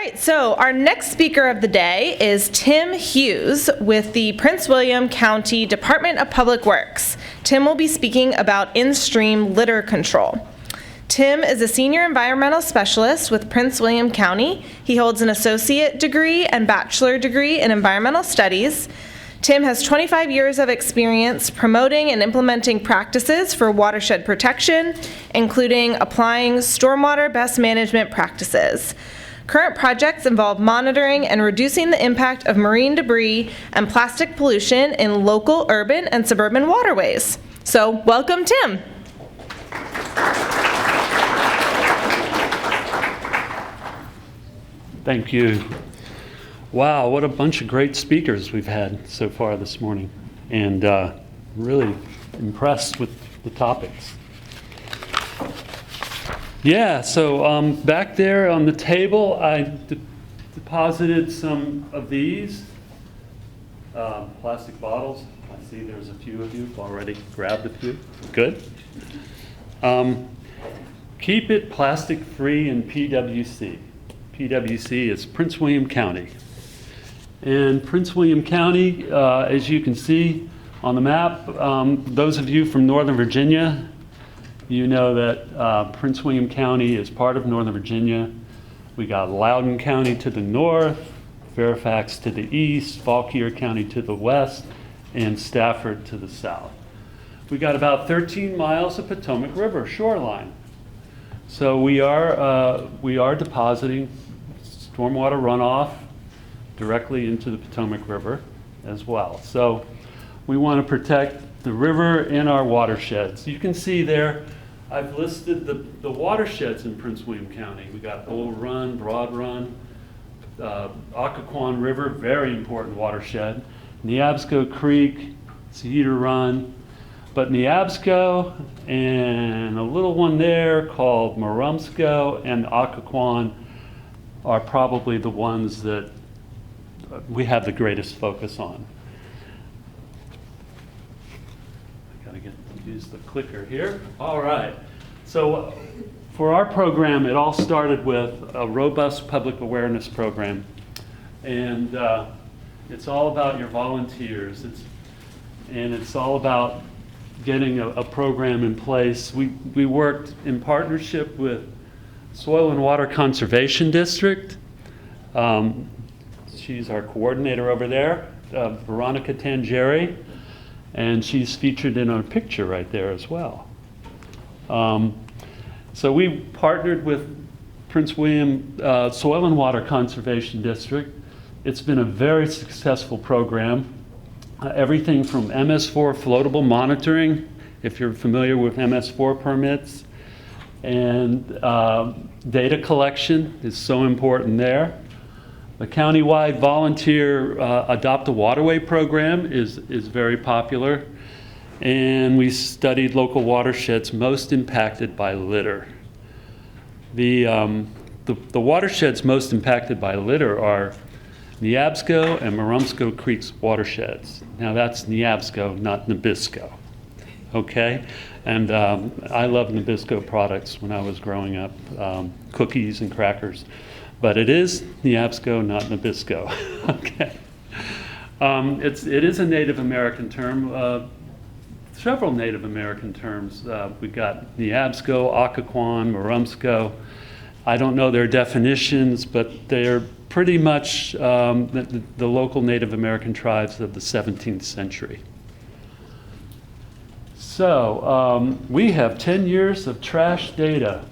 right, so our next speaker of the day is Tim Hughes with the Prince William County Department of Public Works. Tim will be speaking about Instream litter control. Tim is a senior environmental specialist with Prince William County. He holds an associate degree and bachelor degree in environmental studies. Tim has 25 years of experience promoting and implementing practices for watershed protection, including applying stormwater best management practices. Current projects involve monitoring and reducing the impact of marine debris and plastic pollution in local, urban, and suburban waterways. So, welcome, Tim. Thank you. Wow, what a bunch of great speakers we've had so far this morning, and really impressed with the topics. Yeah, so back there on the table, I deposited some of these plastic bottles. I see there's a few of you who've already grabbed a few. Good. Keep it plastic free in PWC. PWC is Prince William County. And Prince William County, as you can see on the map, those of you from Northern Virginia, you know that Prince William County is part of Northern Virginia. We got Loudoun County to the north, Fairfax to the east, Fauquier County to the west, and Stafford to the south. We got about 13 miles of Potomac River shoreline. So we are depositing stormwater runoff directly into the Potomac River as well. So we want to protect the river and our watersheds. You can see there, I've listed the watersheds in Prince William County. We got Bull Run, Broad Run, Occoquan River, very important watershed, Neabsco Creek, Cedar Run, but Neabsco and a little one there called Marumsco and Occoquan are probably the ones that we have the greatest focus on. I gotta use the clicker here. All right. So for our program, it all started with a robust public awareness program. And it's all about your volunteers. It's all about getting a program in place. We worked in partnership with Soil and Water Conservation District. She's our coordinator over there, Veronica Tangeri, and she's featured in our picture right there as well. So we partnered with Prince William Soil and Water Conservation District. It's been a very successful program. Everything from MS4 floatable monitoring, if you're familiar with MS4 permits, and data collection is so important there. The countywide volunteer Adopt a Waterway program is very popular, and we studied local watersheds most impacted by litter. The watersheds most impacted by litter are Neabsco and Marumsco Creek's watersheds. Now that's Neabsco, not Nabisco, okay? And I loved Nabisco products when I was growing up, cookies and crackers. But it is Neabsco, not Nabisco. Okay. It is a Native American term. Several Native American terms. We've got Neabsco, Occoquan, Marumsco. I don't know their definitions, but they're pretty much the local Native American tribes of the 17th century. So we have 10 years of trash data.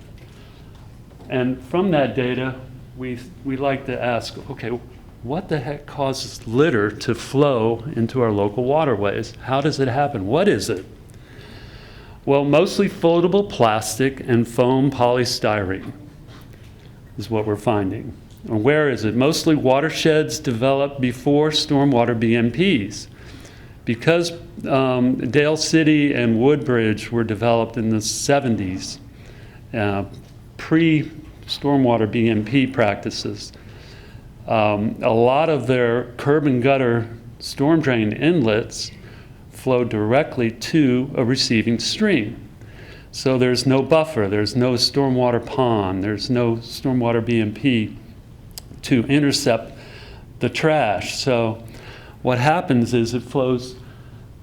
And from that data, we like to ask, okay, what the heck causes litter to flow into our local waterways? How does it happen? What is it? Well, mostly floatable plastic and foam polystyrene is what we're finding. And where is it? Mostly watersheds developed before stormwater BMPs. Because Dale City and Woodbridge were developed in the 70s, pre-stormwater BMP practices, a lot of their curb and gutter storm drain inlets flow directly to a receiving stream. So there's no buffer, there's no stormwater pond, there's no stormwater BMP to intercept the trash. So what happens is it flows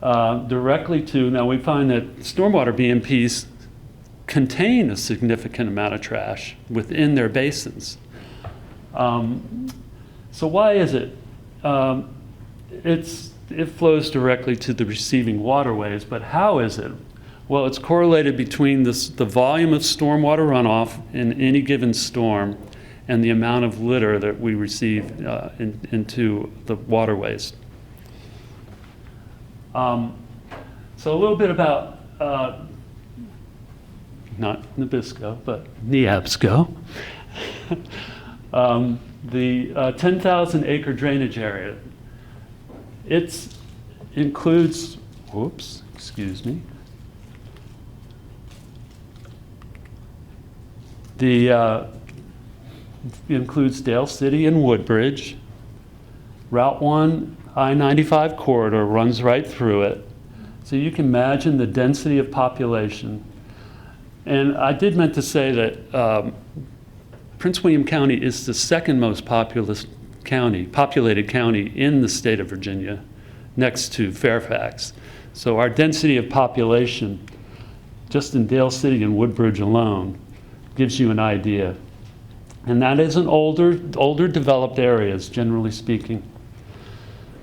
directly to, now we find that stormwater BMPs contain a significant amount of trash within their basins. So why is it? It flows directly to the receiving waterways, but how is it? Well, it's correlated between the volume of stormwater runoff in any given storm and the amount of litter that we receive into the waterways. So a little bit about, not Nabisco, but Neabsco. The 10,000 acre drainage area. It includes, whoops, excuse me. It includes Dale City and Woodbridge. Route 1 I-95 corridor runs right through it. So you can imagine the density of population. And I did meant to say that Prince William County is the second most populated county in the state of Virginia, next to Fairfax. So our density of population, just in Dale City and Woodbridge alone, gives you an idea. And that is an older developed areas, generally speaking.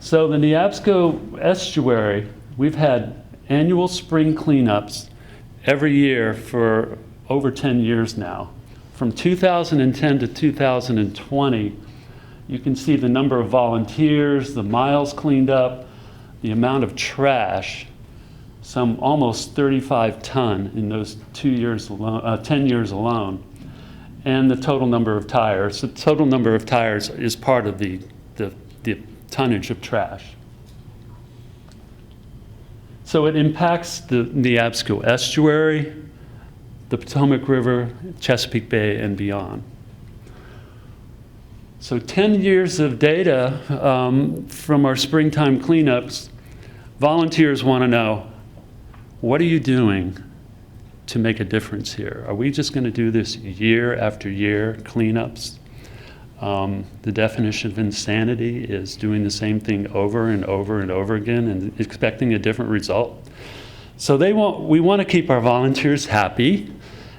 So the Neabsco estuary, we've had annual spring cleanups every year for over 10 years now. From 2010 to 2020, you can see the number of volunteers, the miles cleaned up, the amount of trash, some almost 35 ton in those 10 years alone, and the total number of tires. The total number of tires is part of the tonnage of trash. So it impacts the Neabsco estuary, the Potomac River, Chesapeake Bay, and beyond. So 10 years of data from our springtime cleanups. Volunteers want to know, what are you doing to make a difference here? Are we just going to do this year after year, cleanups? The definition of insanity is doing the same thing over and over and over again and expecting a different result. So we want to keep our volunteers happy,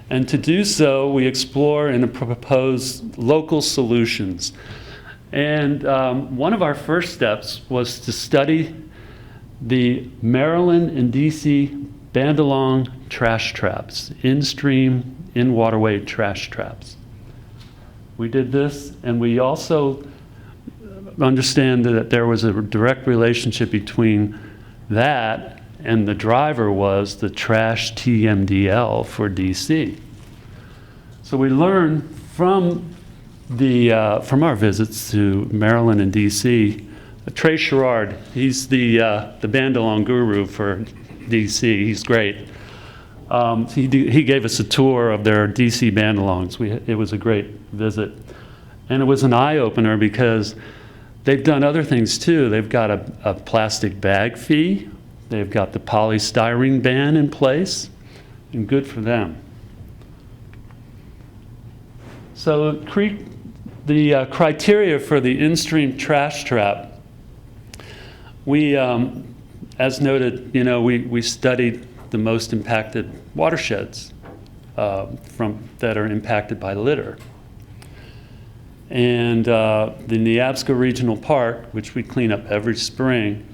and to do so, we explore and propose local solutions. And one of our first steps was to study the Maryland and DC Bandalong trash traps, in-stream, in-waterway trash traps. We did this, and we also understand that there was a direct relationship between that and the driver was the trash TMDL for DC. So we learned from our visits to Maryland and DC. Trey Sherrard, he's the Bandalong guru for DC. He's great. He gave us a tour of their DC Bandalongs. It was a great visit. And it was an eye-opener because they've done other things too. They've got a plastic bag fee. They've got the polystyrene ban in place, and good for them. So the criteria for the in-stream trash trap, we, as noted, we studied the most impacted watersheds that are impacted by litter. And the Neabsco Regional Park, which we clean up every spring,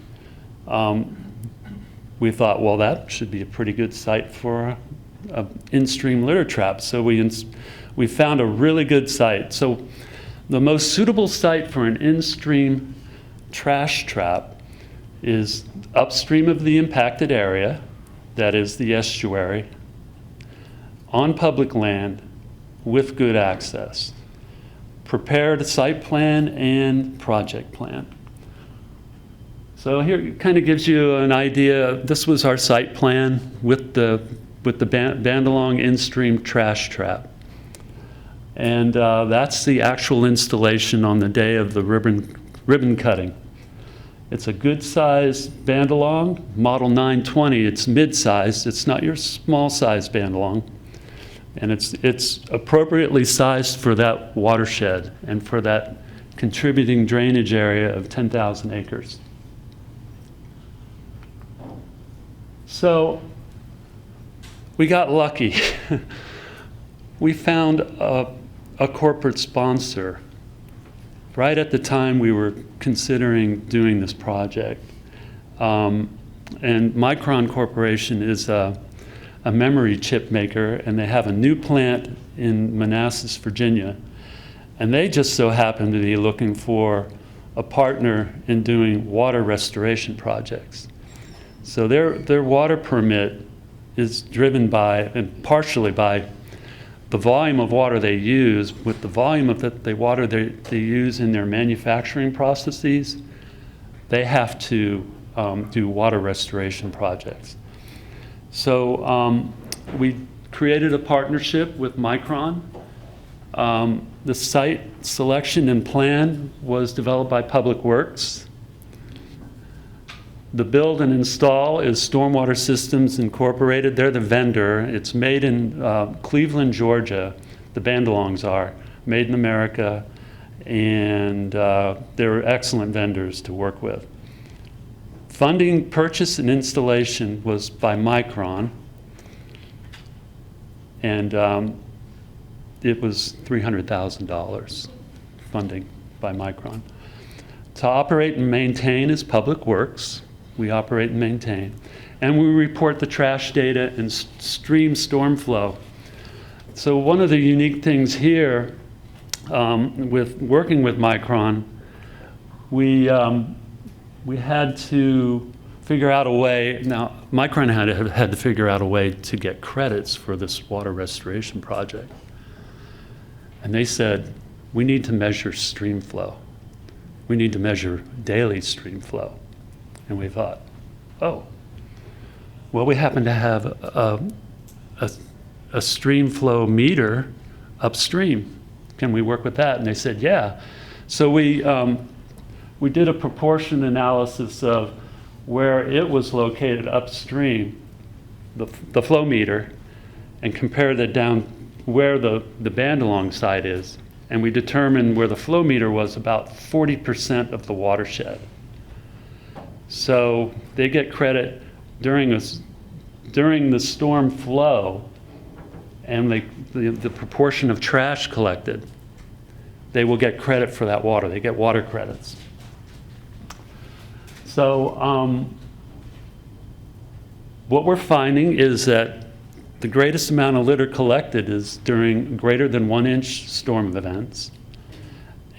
we thought, well, that should be a pretty good site for an in-stream litter trap. So we found a really good site. So the most suitable site for an in-stream trash trap is upstream of the impacted area, that is the estuary, on public land with good access. Prepared site plan and project plan. So here it kind of gives you an idea. This was our site plan with the Bandalong in-stream trash trap. And that's the actual installation on the day of the ribbon cutting. It's a good size Bandalong, model 920. It's mid-sized. It's not your small size Bandalong. And it's appropriately sized for that watershed and for that contributing drainage area of 10,000 acres. So we got lucky. We found a corporate sponsor right at the time we were considering doing this project. And Micron Corporation is a memory chip maker, and they have a new plant in Manassas, Virginia. And they just so happen to be looking for a partner in doing water restoration projects. So their water permit is driven by, and partially by, the volume of water they use with the volume of the water they use in their manufacturing processes. They have to do water restoration projects. So we created a partnership with Micron. The site selection and plan was developed by Public Works. The build and install is Stormwater Systems Incorporated. They're the vendor. It's made in Cleveland, Georgia. The Bandalongs are made in America, and they're excellent vendors to work with. Funding, purchase, and installation was by Micron, and it was $300,000 funding by Micron. To operate and maintain is Public Works. We operate and maintain. And we report the trash data and stream storm flow. So one of the unique things here with working with Micron, we had to figure out a way. Now, Micron had to figure out a way to get credits for this water restoration project. And they said, we need to measure stream flow. We need to measure daily stream flow. And we thought, oh, well, we happen to have a stream flow meter upstream. Can we work with that? And they said, yeah. So we did a proportion analysis of where it was located upstream, the flow meter, and compared it down where the Bandalong site is. And we determined where the flow meter was about 40% of the watershed. So they get credit during the storm flow, and the proportion of trash collected, they will get credit for that water. They get water credits. So what we're finding is that the greatest amount of litter collected is during greater than 1 inch storm events,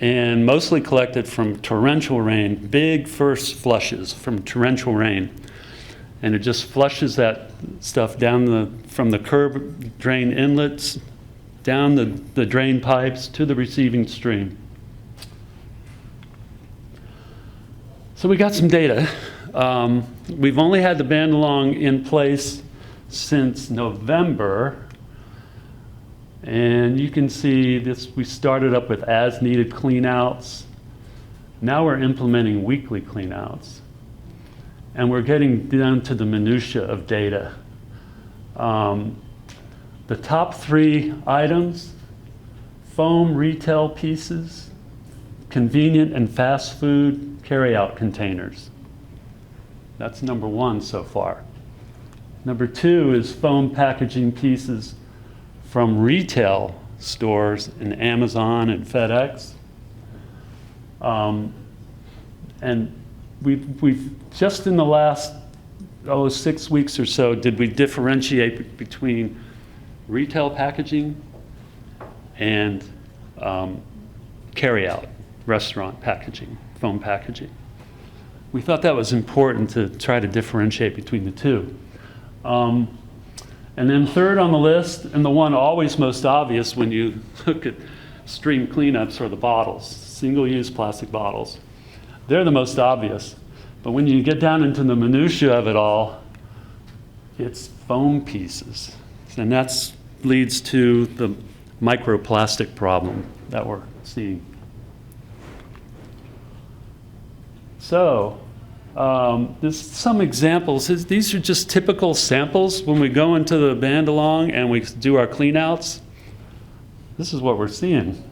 and mostly collected from torrential rain, big first flushes from torrential rain. And it just flushes that stuff down from the curb drain inlets, down the drain pipes to the receiving stream. So we got some data. We've only had the Bandalong in place since November. And you can see this, we started up with as-needed cleanouts. Now we're implementing weekly cleanouts. And we're getting down to the minutia of data. The top 3 items: foam retail pieces, convenient and fast food carry-out containers. That's number 1 so far. Number 2 is foam packaging pieces from retail stores in Amazon and FedEx. And we've just in the last 6 weeks or so did we differentiate between retail packaging and carry-out restaurant packaging, foam packaging. We thought that was important to try to differentiate between the two. And then third on the list, and the one always most obvious when you look at stream cleanups, are the bottles, single-use plastic bottles. They're the most obvious. But when you get down into the minutia of it all, it's foam pieces. And that leads to the microplastic problem that we're seeing. So There's some examples. These are just typical samples. When we go into the band-along and we do our clean-outs, this is what we're seeing.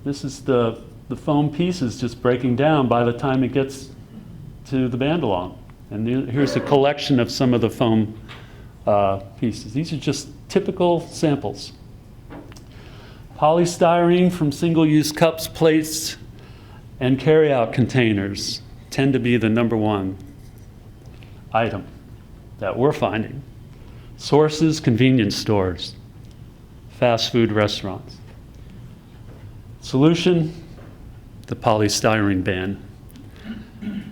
This is the foam pieces just breaking down by the time it gets to the band-along. And here's a collection of some of the foam pieces. These are just typical samples. Polystyrene from single-use cups, plates, and carry-out containers tend to be the #1 item that we're finding. Sources, convenience stores, fast food restaurants. Solution, the polystyrene ban.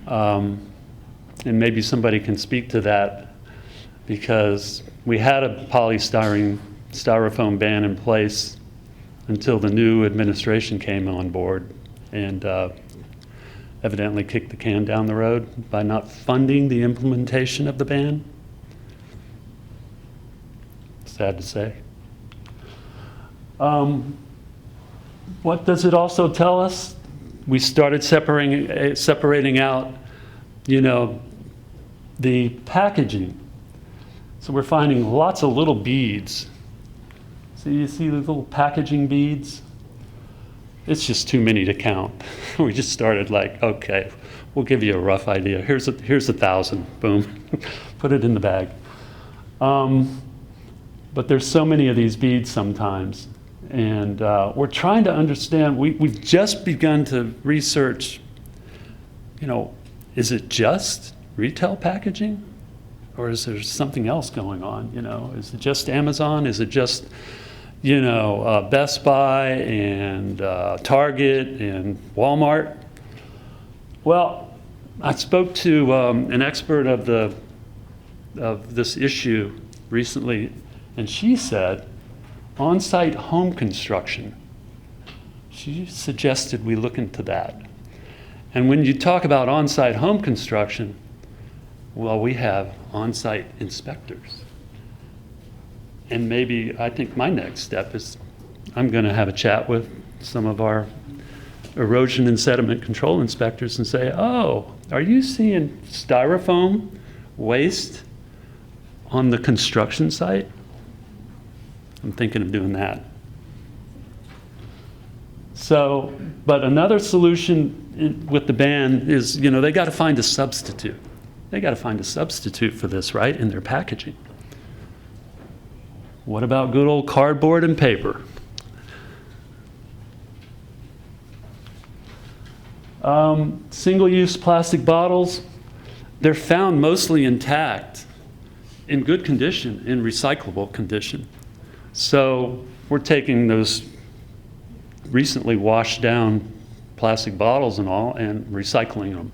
And maybe somebody can speak to that, because we had a styrofoam ban in place until the new administration came on board and evidently kicked the can down the road by not funding the implementation of the ban. Sad to say. What does it also tell us? We started separating out, the packaging. So we're finding lots of little beads. So you see the little packaging beads? It's just too many to count. We just started like, okay, we'll give you a rough idea. Here's 1,000, boom, put it in the bag. But there's so many of these beads sometimes. And we're trying to understand, we've just begun to research, is it just retail packaging? Or is there something else going on? Is it just Amazon? Is it just, Best Buy and Target and Walmart? Well, I spoke to an expert of this issue recently, and she said, on-site home construction. She suggested we look into that. And when you talk about on-site home construction, well, we have on-site inspectors. And maybe, I think my next step is I'm going to have a chat with some of our erosion and sediment control inspectors and say, oh, are you seeing styrofoam waste on the construction site? I'm thinking of doing that. So, but another solution with the ban is, they got to find a substitute. They got to find a substitute for this, right, in their packaging. What about good old cardboard and paper? Single-use plastic bottles, they're found mostly intact, in good condition, in recyclable condition. So we're taking those recently washed down plastic bottles and all and recycling them.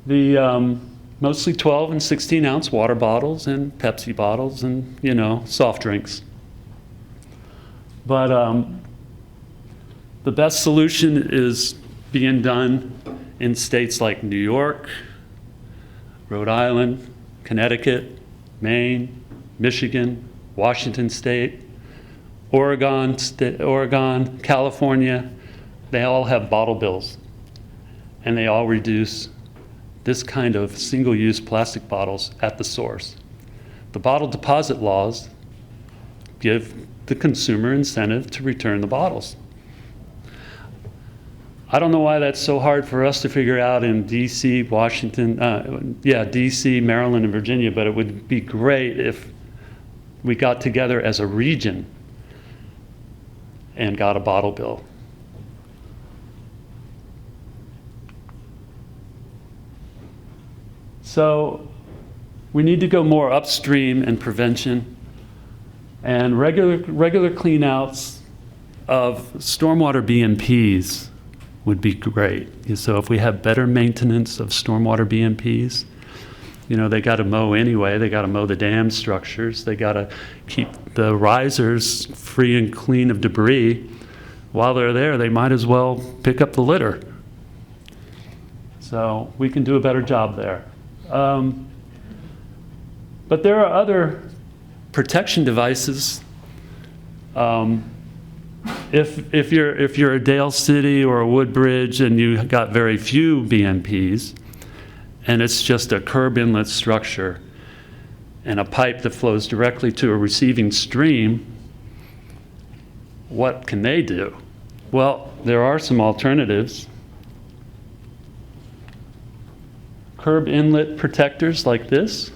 The mostly 12 and 16 ounce water bottles and Pepsi bottles and, soft drinks. But the best solution is being done in states like New York, Rhode Island, Connecticut, Maine, Michigan, Washington State, Oregon, California. They all have bottle bills, and they all reduce this kind of single-use plastic bottles at the source. The bottle deposit laws give the consumer incentive to return the bottles. I don't know why that's so hard for us to figure out in DC, DC, Maryland, and Virginia, but it would be great if we got together as a region and got a bottle bill. So we need to go more upstream in prevention, and regular clean-outs of stormwater BMPs would be great. So if we have better maintenance of stormwater BMPs, they got to mow anyway. They got to mow the dam structures. They got to keep the risers free and clean of debris. While they're there, they might as well pick up the litter. So we can do a better job there. But there are other protection devices if you're a Dale City or a Woodbridge and you got very few BMPs, and it's just a curb inlet structure and a pipe that flows directly to a receiving stream, what can they do? Well, there are some alternatives. Curb inlet protectors like this.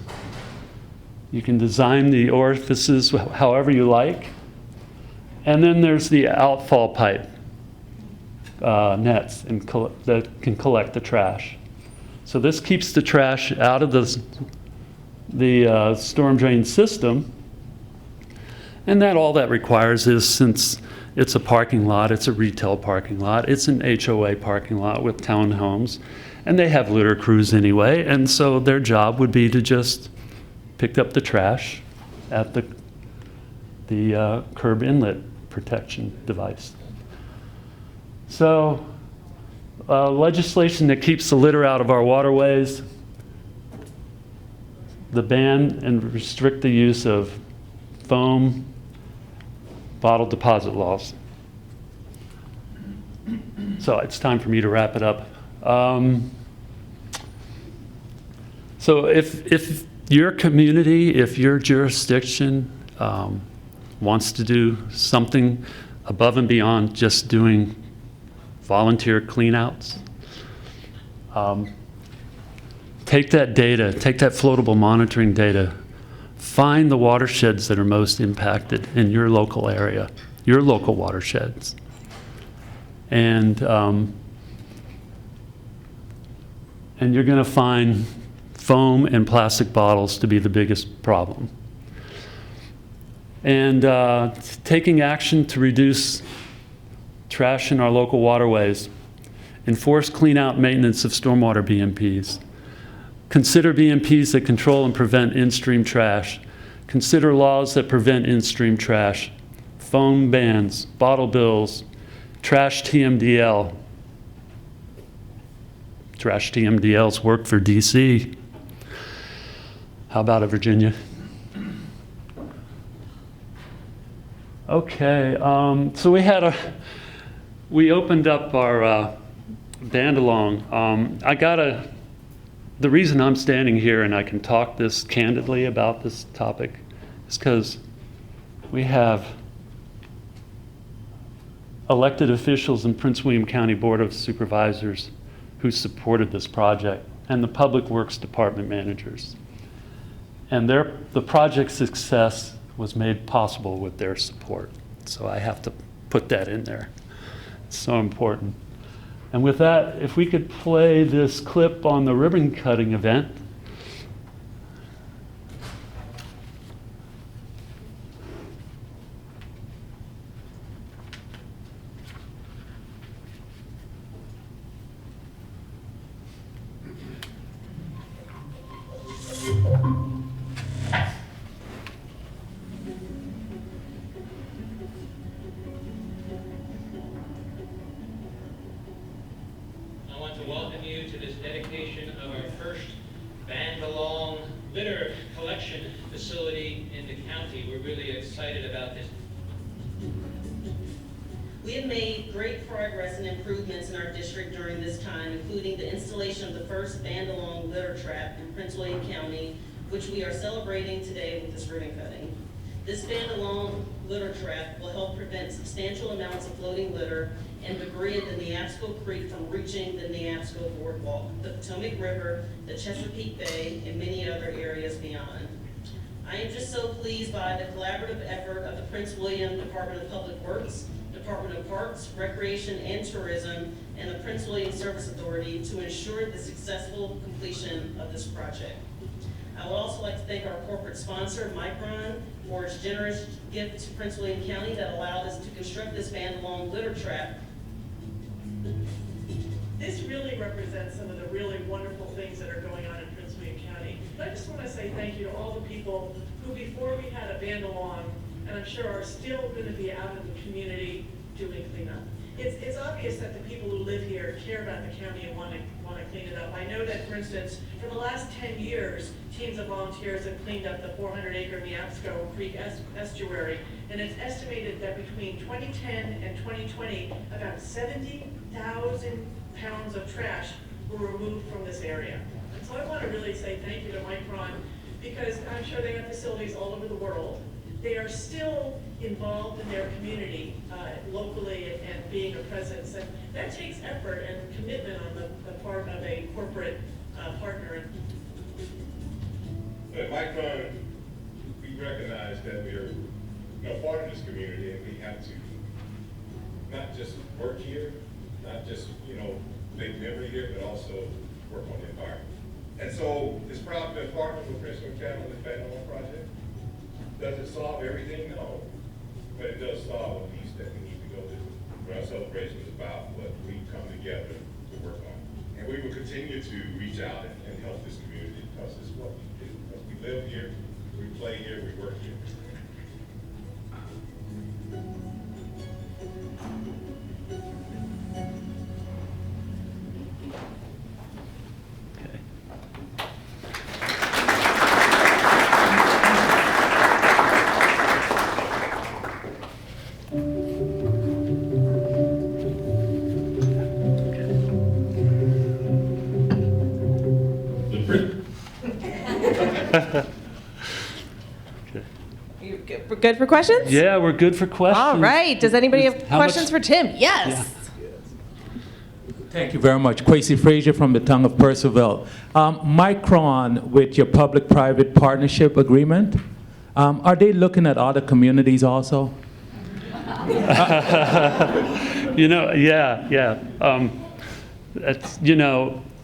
You can design the orifices however you like. And then there's the outfall pipe nets that can collect the trash. So this keeps the trash out of the storm drain system. And all that requires is, since it's a parking lot, it's a retail parking lot, it's an HOA parking lot with townhomes, and they have litter crews anyway, and so their job would be to just pick up the trash at the curb inlet protection device. So legislation that keeps the litter out of our waterways, the ban and restrict the use of foam, bottle deposit laws. So it's time for me to wrap it up. So if your community, if your jurisdiction wants to do something above and beyond just doing volunteer cleanouts, take that data, take that floatable monitoring data, find the watersheds that are most impacted in your local area, your local watersheds. And you're going to find foam and plastic bottles to be the biggest problem. And taking action to reduce trash in our local waterways, enforce clean-out maintenance of stormwater BMPs, consider BMPs that control and prevent in-stream trash, consider laws that prevent in-stream trash, foam bans, bottle bills, trash TMDL. Trash TMDLs work for DC. How about it, Virginia? Okay, so we opened up our band along. The reason I'm standing here and I can talk this candidly about this topic is because we have elected officials in Prince William County Board of Supervisors who supported this project, and the Public Works Department managers. And the project's success was made possible with their support. So I have to put that in there. It's so important. And with that, if we could play this clip on the ribbon cutting event. Welcome you to this dedication of our first band-along litter collection facility in the county. We're really excited about this. We have made great progress and improvements in our district during this time, including the installation of the first band-along litter trap in Prince William County, which we are celebrating today with this ribbon cutting. This band-along litter trap will help prevent substantial amounts of floating litter and debris in the Neabsco Creek from reaching the Neabsco Boardwalk, the Potomac River, the Chesapeake Bay, and many other areas beyond. I am just so pleased by the collaborative effort of the Prince William Department of Public Works, Department of Parks, Recreation, and Tourism, and the Prince William Service Authority to ensure the successful completion of this project. I would also like to thank our corporate sponsor, Micron, for its generous gift to Prince William County that allowed us to construct this band-along litter trap. This really represents some of the really wonderful things that are going on in Prince William County. But I just want to say thank you to all the people who, before we had a band-along, and I'm sure are still going to be out in the community doing cleanup. It's obvious that the people who live here care about the county and want to want to clean it up. I know that, for instance, for the last 10 years, teams of volunteers have cleaned up the 400-acre Neabsco Creek estuary, and it's estimated that between 2010 and 2020, about 70,000 pounds of trash were removed from this area. And so I want to really say thank you to Micron, because I'm sure they have facilities all over the world. They are still involved in their community locally and being a presence. And that takes effort and commitment on the part of a corporate partner. At Micron, we recognize that we're part of this community, and we have to not just work here, not just make memory here, but also work on the environment. And so it's proud to be partnered with Prince William County on this Bandalong project. Does it solve everything? No. But it does solve a piece that we need to go to. What our celebration is about, what we come together to work on. And we will continue to reach out and help this community, because it's what we do. Because we live here, we play here, we work here. We're good for questions? Yeah, we're good for questions. All right. Does anybody have How much- questions for Tim? Yes. Thank you very much. Kwesi Frazier from the Tongue of Purcellville. Micron, with your public-private partnership agreement, are they looking at other communities also?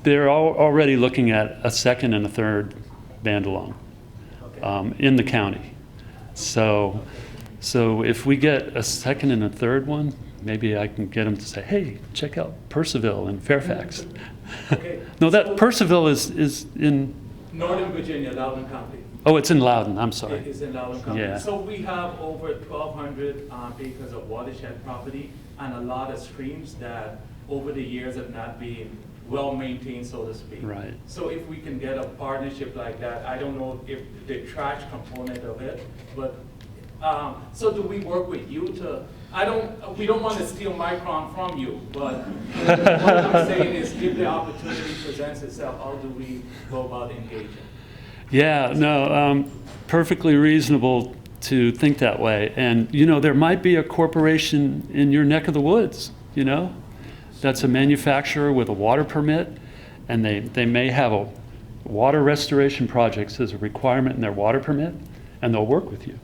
They're already looking at a second and a third Bandalong in the county. So if we get a second and a third one, maybe I can get them to say, hey, check out Purcellville and Fairfax. Okay. No, that Purcellville is in, Northern Virginia, Loudoun County. oh, it's in Loudon, I'm sorry. It is in Loudoun County. Yeah. So we have over 1,200 acres of watershed property and a lot of streams that over the years have not been well maintained, so to speak. Right. So if we can get a partnership like that, I don't know if the trash component of it, but so do we work with you to? We don't want to steal Micron from you, but what I'm saying is, if the opportunity presents itself, how do we go about engaging? Yeah, no, perfectly reasonable to think that way. And, there might be a corporation in your neck of the woods, that's a manufacturer with a water permit, and they may have a water restoration projects as a requirement in their water permit, and they'll work with you.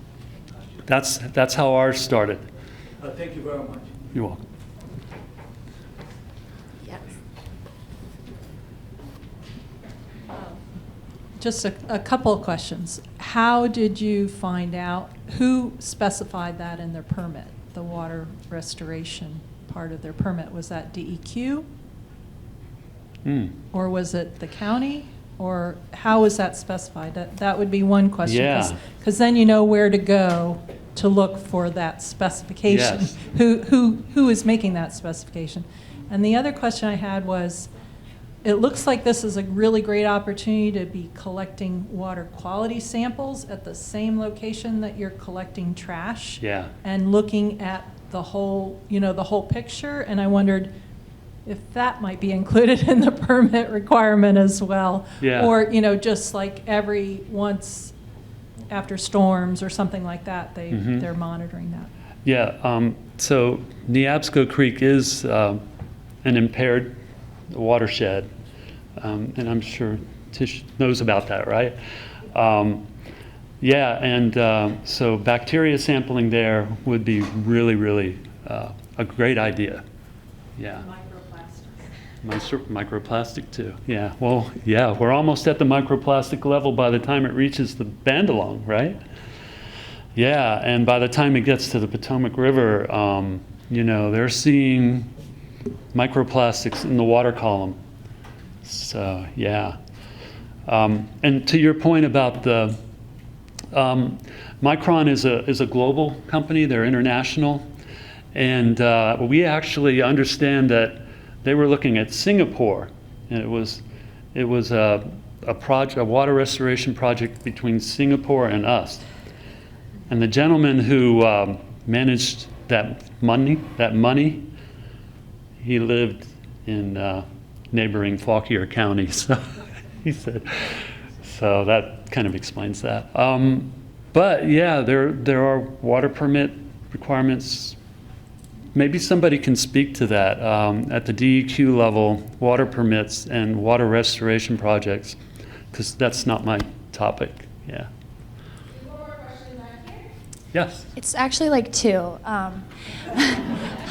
That's how ours started. Thank you very much. You're welcome. Yes. Just a couple of questions. How did you find out, who specified that in their permit, the water restoration part of their permit? Was that DEQ? Or was it the county? Or how was that specified? That would be one question. Yeah. Because then you know where to go to look for that specification. Yes. Who is making that specification? And the other question I had was, it looks like this is a really great opportunity to be collecting water quality samples at the same location that you're collecting trash. Yeah. And looking at the whole picture. And I wondered if that might be included in the permit requirement as well. Yeah. Or, just like every once after storms or something like that, they're monitoring that. Yeah, so Neabsco Creek is an impaired watershed, and I'm sure Tish knows about that, right? So bacteria sampling there would be really, really a great idea. Yeah. Microplastic too. Yeah. Well, yeah, we're almost at the microplastic level by the time it reaches the Bandalong, right? Yeah, and by the time it gets to the Potomac River, they're seeing microplastics in the water column. So, yeah. And to your point about the Micron is a global company. They're international, and we actually understand that they were looking at Singapore And it was a water restoration project between Singapore and us. And the gentleman who managed that money, he lived in neighboring Fauquier County. So he said, so that kind of explains that. But yeah, there are water permit requirements. Maybe somebody can speak to that at the DEQ level, water permits and water restoration projects, because that's not my topic. Yeah. One more question back here. Yes. It's actually like two.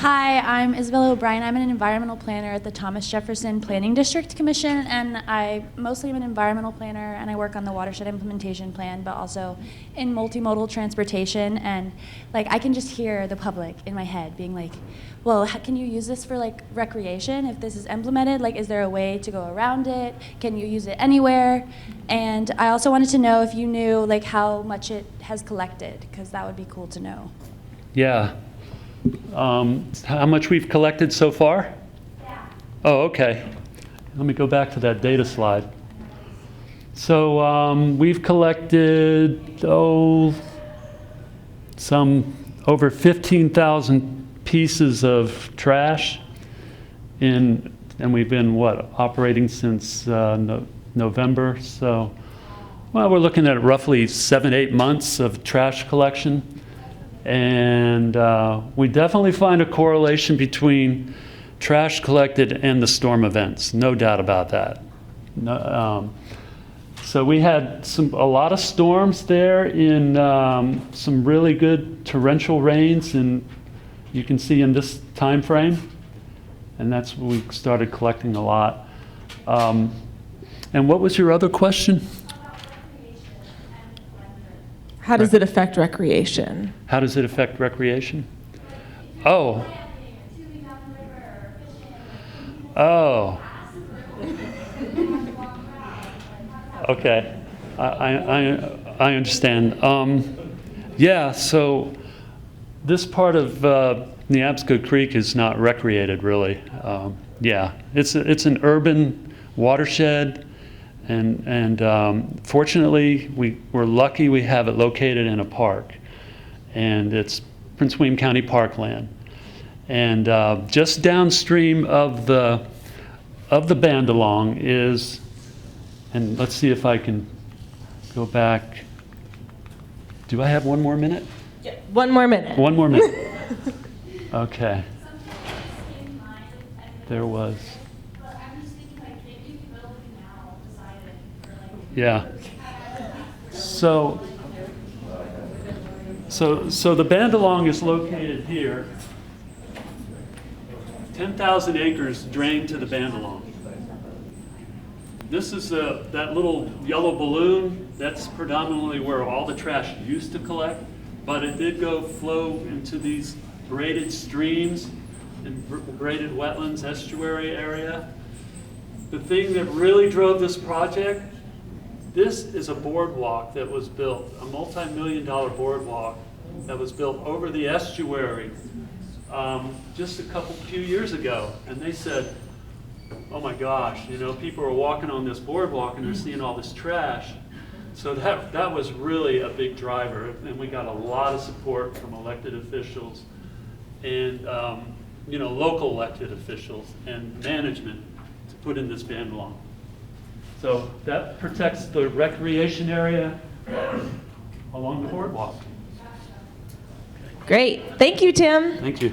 Hi, I'm Isabella O'Brien. I'm an environmental planner at the Thomas Jefferson Planning District Commission, and I mostly am an environmental planner, and I work on the watershed implementation plan, but also in multimodal transportation. And like, I can just hear the public in my head being like, well, can you use this for like recreation if this is implemented? Like, is there a way to go around it? Can you use it anywhere? And I also wanted to know if you knew like how much it has collected, because that would be cool to know. Yeah. How much we've collected so far? Yeah. Oh, okay. Let me go back to that data slide. So we've collected, some over 15,000 pieces of trash and we've been, operating since November. So, well, we're looking at roughly 7-8 months of trash collection. And we definitely find a correlation between trash collected and the storm events, no doubt about that. So we had a lot of storms there in some really good torrential rains, and you can see in this time frame, and that's when we started collecting a lot. And what was your other question? How does it affect recreation? How does it affect recreation? Oh. Okay. I understand. Yeah, so this part of Neabsco Creek is not recreated, really. Yeah, it's an urban watershed. And fortunately, we're lucky we have it located in a park, and it's Prince William County Parkland. And just downstream of the Bandalong is, and let's see if I can go back. Do I have one more minute? Yeah, 1 more minute. 1 more minute. Okay. There was. Yeah. So the Bandalong is located here. 10,000 acres drain to the Bandalong. This is that little yellow balloon. That's predominantly where all the trash used to collect, but it did flow into these braided streams and braided wetlands estuary area. The thing that really drove this project, this is a boardwalk that was built, a multi-million-dollar boardwalk that was built over the estuary just a few years ago. And they said, oh my gosh, people are walking on this boardwalk and they're seeing all this trash. So that was really a big driver. And we got a lot of support from elected officials and local elected officials and management to put in this Bandalong. So that protects the recreation area along the boardwalk. Great. Thank you, Tim. Thank you.